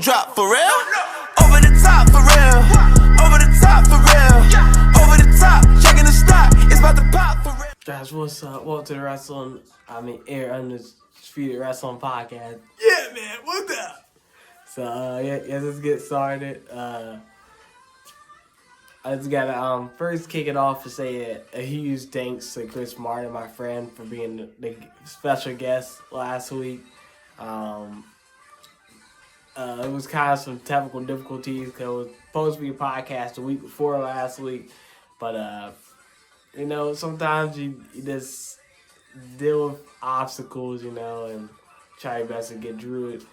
drop for real. Over the top for real. Over the top for real. Over the top, checking the stock. It's about to pop for real. Guys, what's up? Welcome to the Undisputed Wrestling Podcast. Yeah, man, what's up? So, let's get started. I just gotta first kick it off to say a huge thanks to Chris Martin, my friend, for being the special guest last week. It was kind of some technical difficulties because it was supposed to be a podcast the week before last week, but sometimes you just deal with obstacles, and try your best to get through it.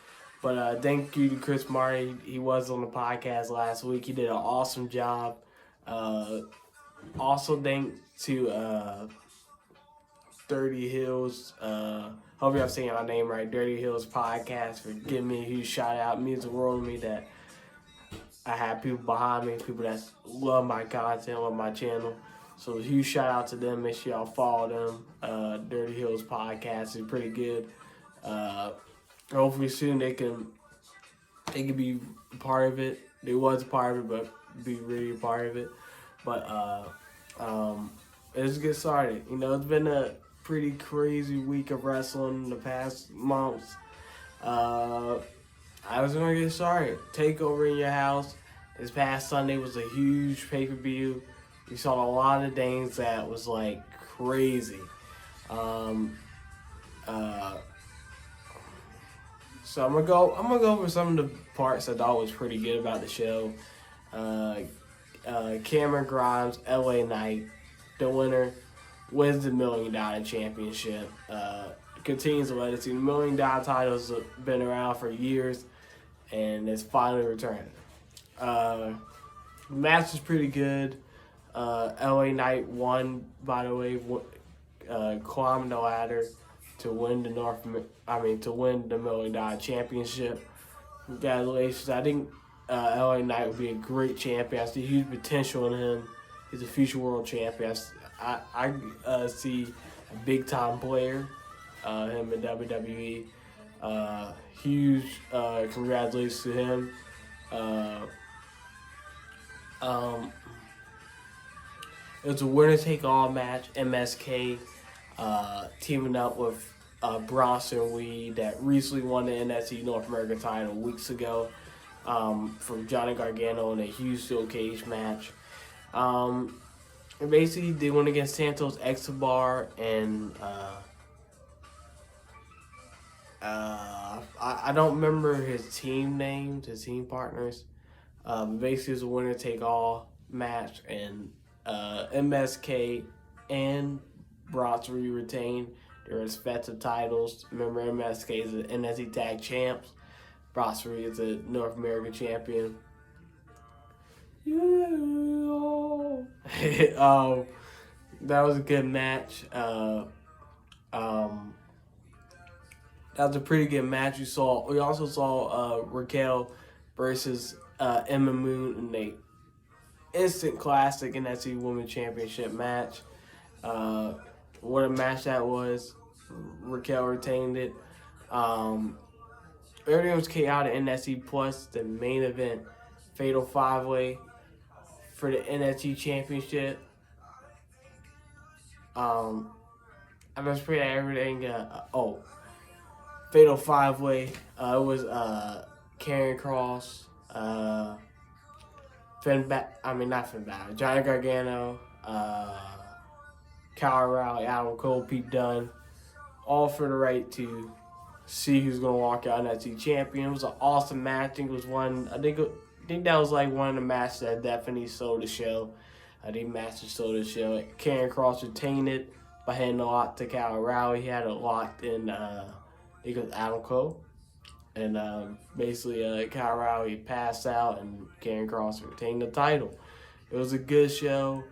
But thank you to Chris Martin. He was on the podcast last week. He did an awesome job. Also thanks to 30 Hills, hopefully I'm saying my name right, 30 Hills Podcast, for giving me a huge shout out. It means the world to me that I have people behind me, people that love my content, love my channel. So a huge shout out to them. Make sure y'all follow them. 30 Hills Podcast is pretty good. Hopefully soon they can be a part of it. They was a part of it, but be really a part of it. But let's get started. It's been a pretty crazy week of wrestling in the past months. I was gonna get started. Takeover in Your House this past Sunday was a huge pay-per-view. We saw a lot of things that was like crazy. So I'm gonna go over some of the parts I thought was pretty good about the show. Cameron Grimes, LA Knight, the winner, wins the $1 Million Championship. Continues the legacy. The $1 Million title's been around for years, and it's finally returned. The match was pretty good. LA Knight won, by the way, climbed the ladder to win the $1 Million Championship. Congratulations! I think LA Knight would be a great champion. I see huge potential in him. He's a future world champion. I see a big time player, him in WWE. Huge congratulations to him. It was a winner take all match. MSK teaming up with Bronson Reed that recently won the NXT North American title weeks ago from Johnny Gargano in a huge steel cage match. And basically, they went against Santos Escobar and I don't remember his team names, his team partners. Basically, it was a winner take all match, and MSK and Bronson Reed retained their respective titles. Remember, MSK is the NXT Tag Champs. Bronson Reed is a North American Champion. That was a good match. That was a pretty good match. We also saw Raquel versus Emma Moon in a instant classic NXT Women's Championship match. What a match that was. Raquel retained it. Everything was chaotic. NXT plus the main event, Fatal 5-Way for the NXT Championship. I'm just pretty everything. Fatal 5-Way. It was Karrion Kross, Johnny Gargano, Kyle O'Reilly, Adam Cole, Pete Dunne, all for the right to see who's gonna walk out NXT champion. It was an awesome match. I think that was like one of the matches that definitely sold the show. Sold the show. Karrion Kross retained it by hitting a lock to Kyle O'Reilly. He had it locked in. I think it was Adam Cole, and basically Kyle O'Reilly passed out, and Karrion Kross retained the title. It was a good show.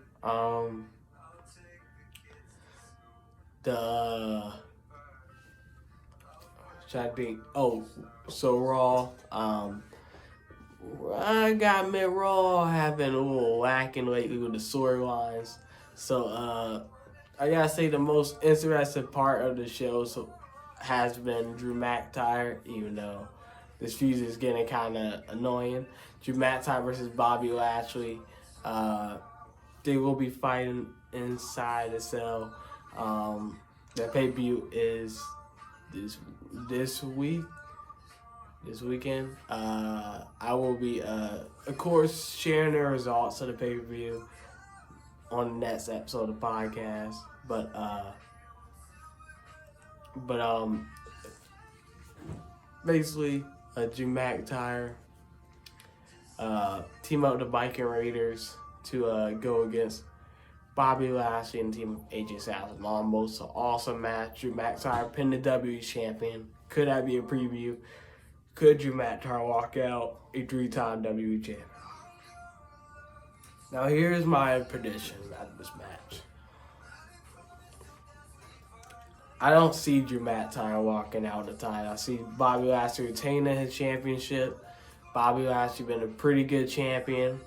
Raw. I got admit Raw have been a little lacking lately with the storylines. So I gotta say the most interesting part of the show has been Drew McIntyre, even though this feud is getting kind of annoying. Drew McIntyre versus Bobby Lashley. They will be fighting inside the cell. The pay-per-view is this weekend. I will be, of course, sharing the results of the pay-per-view on the next episode of the podcast. But basically, Drew McIntyre team up with the Viking Raiders to go against Bobby Lashley and the team of AJ Styles and Almost an awesome match. Drew McIntyre pinned the WWE champion. Could that be a preview? Could Drew McIntyre walk out a 3-time WWE champion? Now here's my prediction about this match. I don't see Drew McIntyre walking out the title. I see Bobby Lashley retaining his championship. Bobby Lashley been a pretty good champion.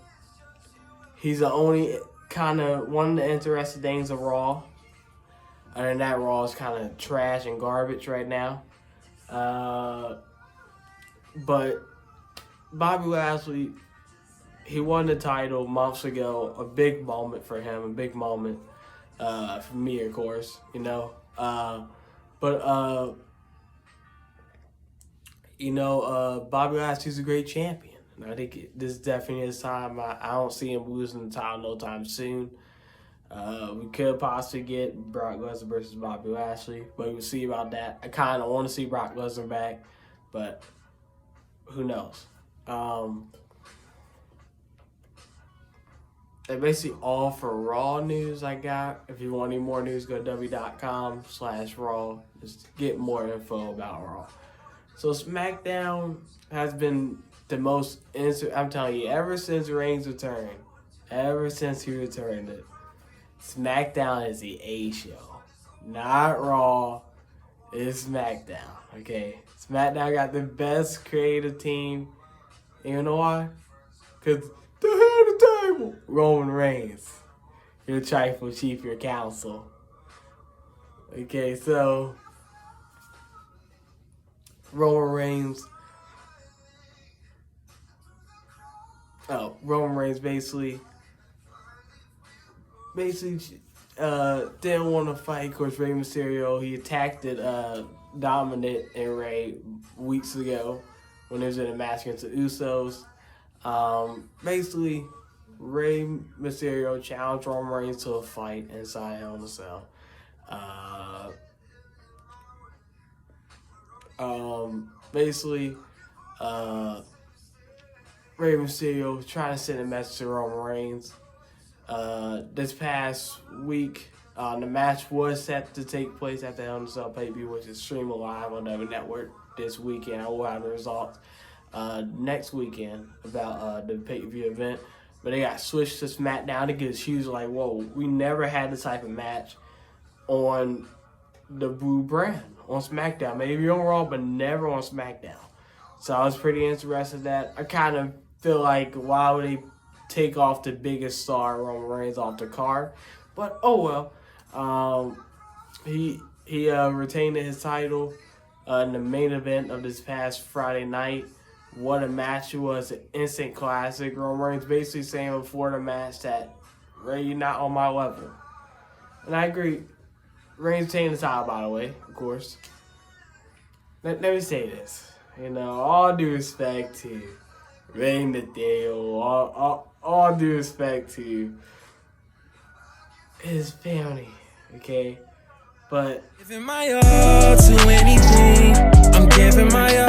He's the only kind of one of the interesting things of Raw. Other than that, Raw is kind of trash and garbage right now. But Bobby Lashley, he won the title months ago. A big moment for him. A big moment for me, of course. You know. Bobby Lashley's a great champion. And I think this definitely is time. I don't see him losing the title no time soon. We could possibly get Brock Lesnar versus Bobby Lashley, but we'll see about that. I kind of want to see Brock Lesnar back, but who knows? That's basically all for Raw news I got. If you want any more news, go to w.com/Raw. Just get more info about Raw. So SmackDown has been the most, I'm telling you, ever since Reigns returned, ever since he returned it, SmackDown is the A show. Not Raw, it's SmackDown, okay? SmackDown got the best creative team. And you know why? Because the head of the table, Roman Reigns. Your trifle chief, your counsel. Okay, so Roman Reigns basically didn't want to fight. Of course, Rey Mysterio, he attacked it Dominic and Rey weeks ago when they was in a match against the Usos. Basically, Rey Mysterio challenged Roman Reigns to a fight inside Hell in a Cell. Rey Mysterio was trying to send a message to Roman Reigns. This past week, the match was set to take place at the Hell in a Cell pay-per-view, which is streamed live on the network this weekend. I will have the results next weekend about the pay-per-view event. But they got switched to SmackDown to get his huge like, whoa, we never had this type of match on the Blue brand on SmackDown. Maybe on Raw, but never on SmackDown. So I was pretty interested in that. I kind of feel like, why would they take off the biggest star, Roman Reigns, off the card? But oh well. He retained his title in the main event of this past Friday night. What a match it was, an instant classic. Roman Reigns basically saying before the match that, Ray, you're not on my level. And I agree. Reigns retained the title, by the way, of course. Let me say this. You know, all due respect to Rey Mysterio, all due respect to his family, okay? But giving my all to anything. I'm giving my all.